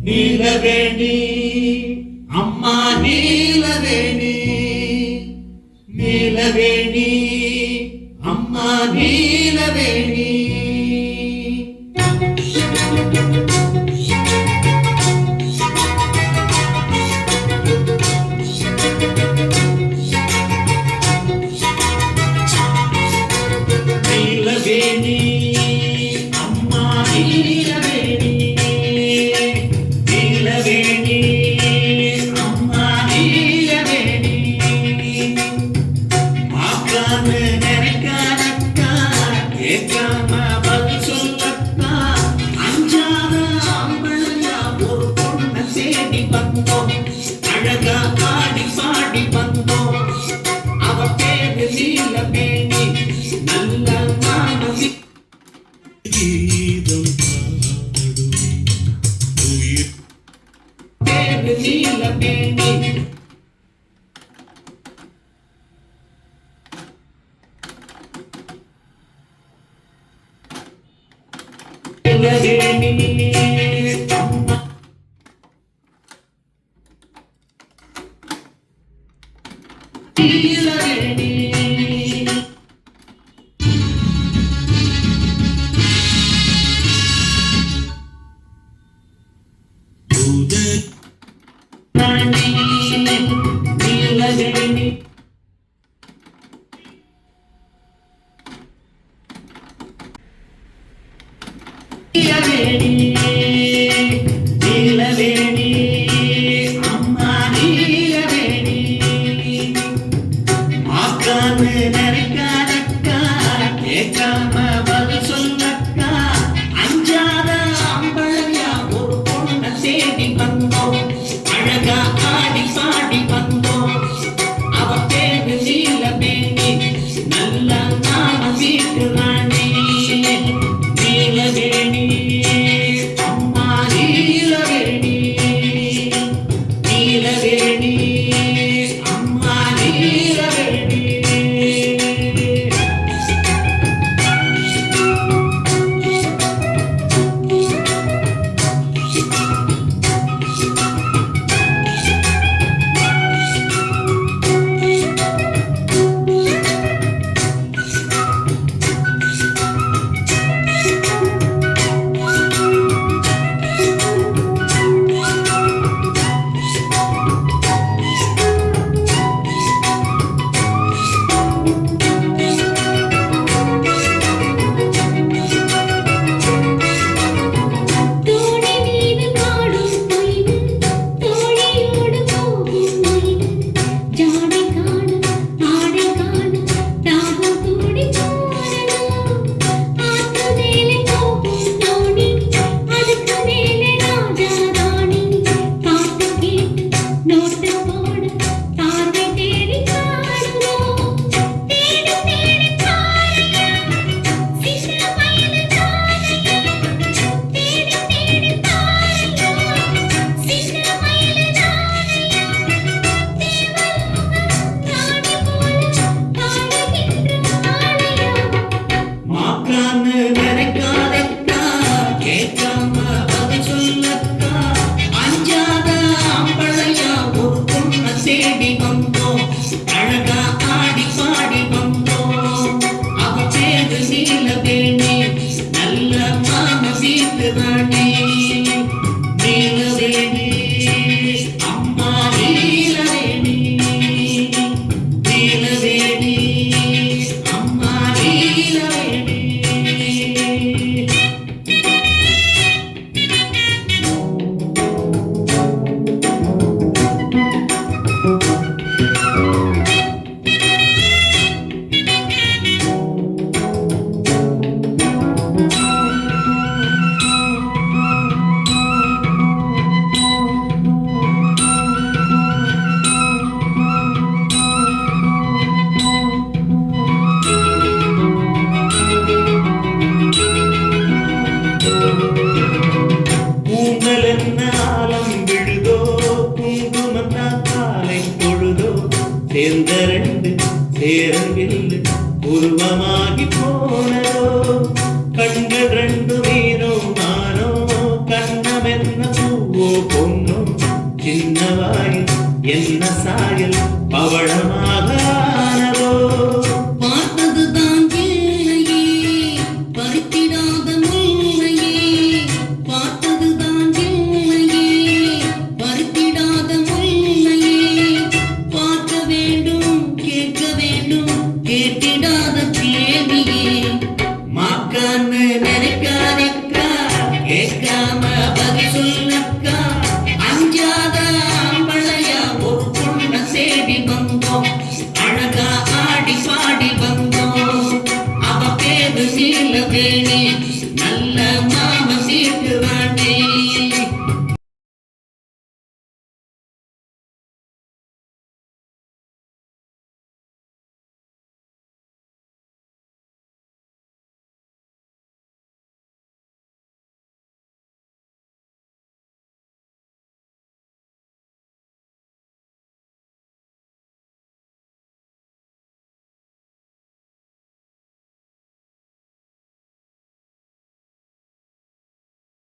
நீலவேணி அம்மா நீலவேணி நீலவேணி அம்மா நீலவேணி நீலவேணி அம்மா நீலவேணி நீலவேணி அம்மா நீலவேணி மாக்கான்னு நினைக்காதக்கா கேட்காம பதில் சொல்லக்கா அஞ்சாத ஆம்பளையா ஒரு பொண்ணை தேடி வந்தோம் அழகா பாடி பாடி வந்தோம் அவ பேரு நீலவேணி நல்ல மாமதி கீதம் பேரு நீலவேணி நீலவேணி அம்மா நீலவேணி நீலவேணி நீலவேணி நீலவேணி அம்மா நீலவேணி மாக்கான்னு நினைக்காதக்கா கேட்காம பதில் சொல்லக்கா அஞ்சாத ஆம்பளையா ஒரு பொண்ணை தேடி வந்தோம் அழகா ஆடி பாடி வந்தோம் அவ பேரு நீலவேணி நல்ல நாம வீட்டு ராணி நீலவேணி அம்மா நீலவேணி நீலவேணி அம்மா நீலவேணி சேர்ந்தரண்டு சேரவில்லை உருவமாகி போனதோ கண்கள் ரெண்டு மீனோ மானோ கண்ணமென்ன பூவோ சாயல் பவளமாக ஆனதோ